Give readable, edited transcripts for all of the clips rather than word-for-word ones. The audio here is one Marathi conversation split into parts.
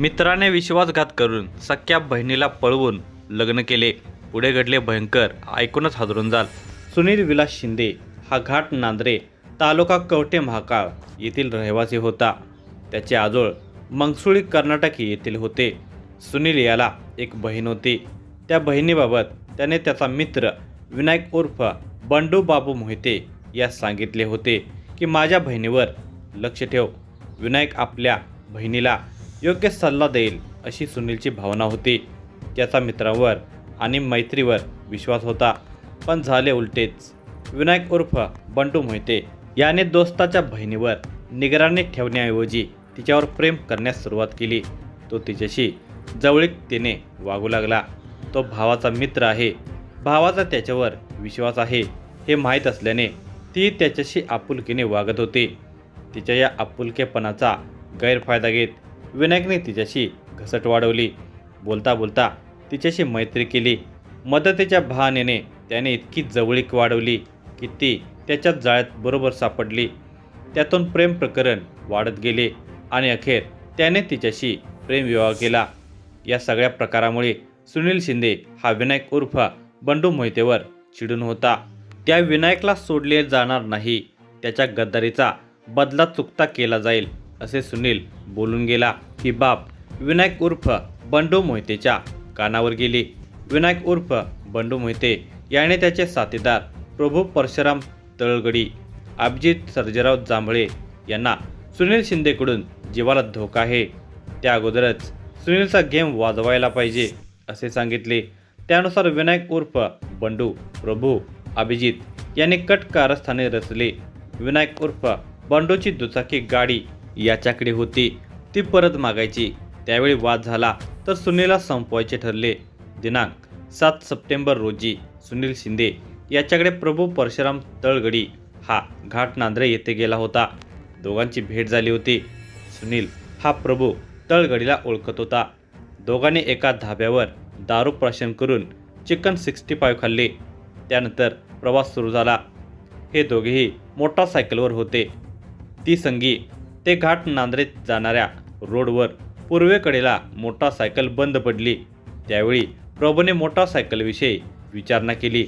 मित्राने विश्वासघात करून सख्या बहिणीला पळवून लग्न केले. पुढे घडले भयंकर. ऐकूनच हादरून जाल. सुनील विलास शिंदे हा घाट नांद्रे तालुका कवठे महाकाळ येथील रहिवासी होता. त्याचे आजोळ मंगसुळी कर्नाटक येथील होते. सुनील याला एक बहीण होती. त्या बहिणीबाबत त्याने त्याचा मित्र विनायक उर्फ बंडू बाबू मोहिते यास सांगितले होते की माझ्या बहिणीवर लक्ष ठेव. विनायक आपल्या बहिणीला योग्य सल्ला देईल अशी सुनीलची भावना होती. त्याचा मित्रावर आणि मैत्रीवर विश्वास होता. पण झाले उलटेच. विनायक उर्फ बंडू मोहिते याने दोस्ताच्या बहिणीवर निगराणी ठेवण्याऐवजी तिच्यावर प्रेम करण्यास सुरुवात केली. तो तिच्याशी जवळीकतेने वागू लागला. तो भावाचा मित्र आहे, भावाचा त्याच्यावर विश्वास आहे हे माहीत असल्याने ती त्याच्याशी आपुलकीने वागत होती. तिच्या या आपुलकेपणाचा गैरफायदा घेत विनायकने तिच्याशी घसट वाढवली. बोलता बोलता तिच्याशी मैत्री केली. मदतीच्या बहाण्याने त्याने इतकी जवळीक वाढवली की ती त्याच्या जाळ्यात बरोबर सापडली. त्यातून प्रेम प्रकरण वाढत गेले आणि अखेर त्याने तिच्याशी प्रेमविवाह केला. या सगळ्या प्रकारामुळे सुनील शिंदे हा विनायक उर्फ बंडू मोहितेवर चिडून होता. त्या विनायकला सोडले जाणार नाही. त्याच्या गद्दारीचा बदला चुकता केला जाईल असे सुनील बोलून गेला. ही बाब विनायक उर्फ बंडू मोहितेच्या कानावर गेली. विनायक उर्फ बंडू मोहिते याने त्याचे साथीदार प्रभू परशुराम तळगडी, अभिजित सर्जेराव जांभळे यांना सुनील शिंदेकडून जीवाला धोका आहे, त्या अगोदरच सुनीलचा गेम वाजवायला पाहिजे असे सांगितले. त्यानुसार विनायक उर्फ बंडू, प्रभू, अभिजित यांनी कट कारस्थाने रचले. विनायक उर्फ बंडूची दुचाकी गाडी याच्याकडे होती, ती परत मागायची. त्यावेळी वाद झाला तर सुनीलला संपवायचे ठरले. दिनांक 7 सप्टेंबर रोजी सुनील शिंदे याच्याकडे प्रभू परशुराम तळगडी हा घाट नांद्रे येथे गेला होता. दोघांची भेट झाली होती. सुनील हा प्रभू तळगडीला ओळखत होता. दोघांनी एका धाब्यावर दारू प्राशन करून चिकन 65 खाल्ले. त्यानंतर प्रवास सुरू झाला. हे दोघेही मोटारसायकलवर होते. ती संगी ते घाट नांद्रे जाणाऱ्या रोडवर पूर्वेकडेला मोटारसायकल बंद पडली. त्यावेळी प्रभूने मोटारसायकलविषयी विचारणा केली.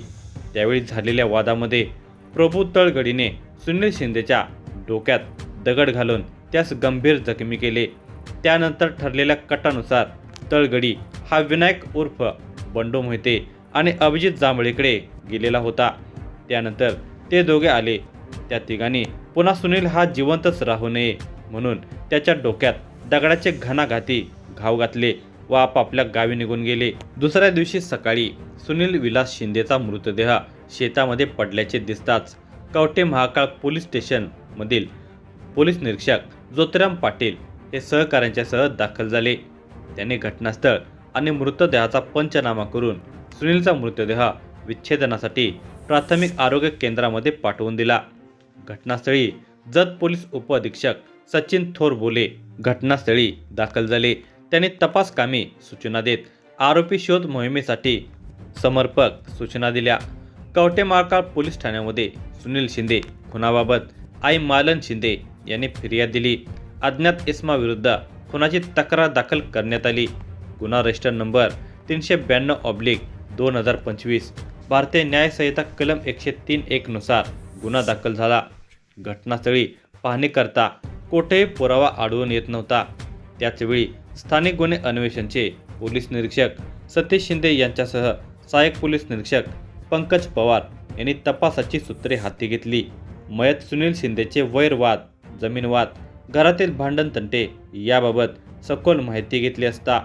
त्यावेळी झालेल्या वादामध्ये प्रभू तळगडीने सुनील शिंदेच्या डोक्यात दगड घालून त्यास गंभीर जखमी केले. त्यानंतर ठरलेल्या कटानुसार तळगडी हा विनायक उर्फ बंडू मोहिते आणि अभिजित जांभळेकडे गेलेला होता. त्यानंतर ते दोघे आले. त्या तिघांनी पुन्हा सुनील हा जिवंतच राहू नये म्हणून त्याच्या डोक्यात दगडाचे घणाघाती घाव घातले व आपापल्या गावी निघून गेले. दुसऱ्या दिवशी सकाळी सुनील विलास शिंदेचा मृतदेह शेतामध्ये पडल्याचे दिसताच कवठे महाकाळ पोलीस स्टेशनमधील पोलीस निरीक्षक ज्योतिराम पाटील हे सहकाऱ्यांच्यासह दाखल झाले. त्यांनी घटनास्थळ आणि मृतदेहाचा पंचनामा करून सुनीलचा मृतदेह विच्छेदनासाठी प्राथमिक आरोग्य केंद्रामध्ये पाठवून दिला. घटनास्थळी जत पोलीस उपअधीक्षक सचिन थोरबोले घटनास्थळी दाखल झाले. त्यांनी तपास कामी सूचना देत आरोपी शोध मोहिमेसाठी समर्पक सूचना दिल्या. कवठे महाकाळ पोलीस ठाण्यामध्ये सुनील शिंदे खुनाबाबत आई मालन शिंदे यांनी फिर्याद दिली. अज्ञात इसमाविरुद्ध खुनाची तक्रार दाखल करण्यात आली. गुन्हा रजिस्टर नंबर 392/2025 भारतीय न्याय संहिता कलम 103(1) नुसार गुन्हा दाखल झाला. घटनास्थळी पाहणी करता कोठेही पुरावा आढळून येत नव्हता. त्याचवेळी स्थानिक गुन्हे अन्वेषणचे पोलीस निरीक्षक सतीश शिंदे यांच्यासह सहाय्यक पोलीस निरीक्षक पंकज पवार यांनी तपासाची सूत्रे हाती घेतली. मयत सुनील शिंदेचे वैरवाद, जमीन वाद, घरातील भांडण तंटे याबाबत सखोल माहिती घेतली असता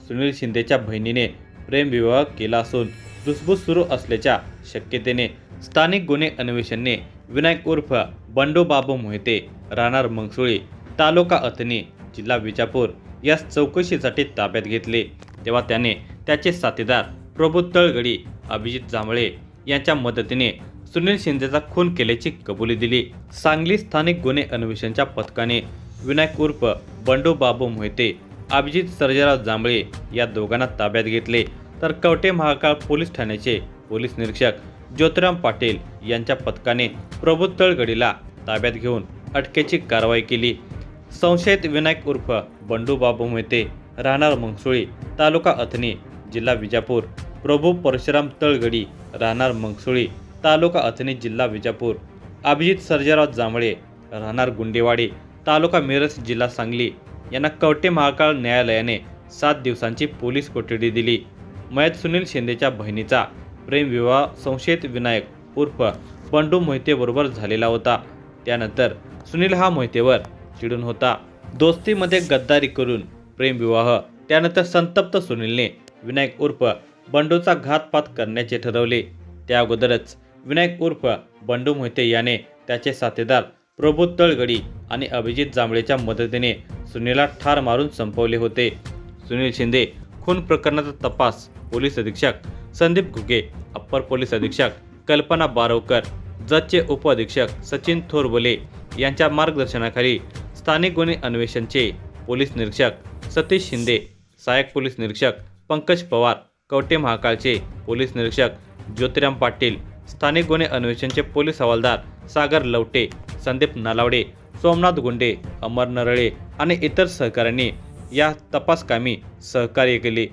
सुनील शिंदेच्या बहिणीने प्रेमविवाह केला असून धुसफूस सुरू असल्याच्या शक्यतेने स्थानिक गुन्हे अन्वेषणने विनायक उर्फ बंडू बाबू मोहिते राहणार मंगसुळी तालुका अथणी जिल्हा विजापूर यास चौकशीसाठी ताब्यात घेतले. तेव्हा त्याने त्याचे साथीदार प्रभू तळगडी, अभिजित जांभळे यांच्या मदतीने सुनील शिंदेचा खून केल्याची कबुली दिली. सांगली स्थानिक गुन्हे अन्वेषणच्या पथकाने विनायक उर्फ बंडू बाबू मोहिते, अभिजित सर्जेराव जांभळे या दोघांना ताब्यात घेतले. तर कवठे महाकाळ पोलीस ठाण्याचे पोलीस निरीक्षक ज्योतिराम पाटील यांच्या पथकाने प्रभू तळगडीला ताब्यात घेऊन अटकेची कारवाई केली. संशयित विनायक उर्फ बंडू बाबू मोहिते राहणार मंगसुळी, तालुका अथणी, जिल्हा विजापूर, प्रभू परशुराम तळगडी, राहणार मंगसुळी, तालुका अथणी, जिल्हा विजापूर, अभिजित सर्जेराव जांभळे, राहणार गुंडेवाडी, तालुका मिरज, जिल्हा सांगली यांना कवठे महाकाळ न्यायालयाने 7 दिवसांची पोलीस कोठडी दिली. मयत सुनील शिंदेच्या बहिणीचा प्रेमविवाह संशयित विनायक उर्फ बंडू मोहितेबरोबर झालेला होता. त्यानंतर सुनील हा मोहितेवर चिडून होता. दोस्तीमध्ये गद्दारी करून प्रेमविवाह. त्यानंतर संतप्त सुनीलने विनायक उर्फ बंडूचा घातपात करण्याचे ठरवले. त्या अगोदरच विनायक उर्फ बंडू मोहिते याने त्याचे साथीदार प्रभू तळगडी आणि अभिजित जांभळेच्या मदतीने सुनीलला ठार मारून संपवले होते. सुनील शिंदे खून प्रकरणाचा तपास पोलीस अधीक्षक संदीप घुगे, अप्पर पोलीस अधीक्षक कल्पना बारवकर, जतचे उप अधीक्षक सचिन थोरबोले यांच्या मार्गदर्शनाखाली स्थानिक गुन्हे अन्वेषणचे पोलीस निरीक्षक सतीश शिंदे, सहाय्यक पोलीस निरीक्षक पंकज पवार, कवठे महाकाळचे पोलीस निरीक्षक ज्योतिराम पाटील, स्थानिक गुन्हे अन्वेषणचे पोलीस हवालदार सागर लवटे, संदीप नालावडे, सोमनाथ गुंडे, अमर नरळे आणि इतर सहकाऱ्यांनी या तपासकामी सहकार्य केले.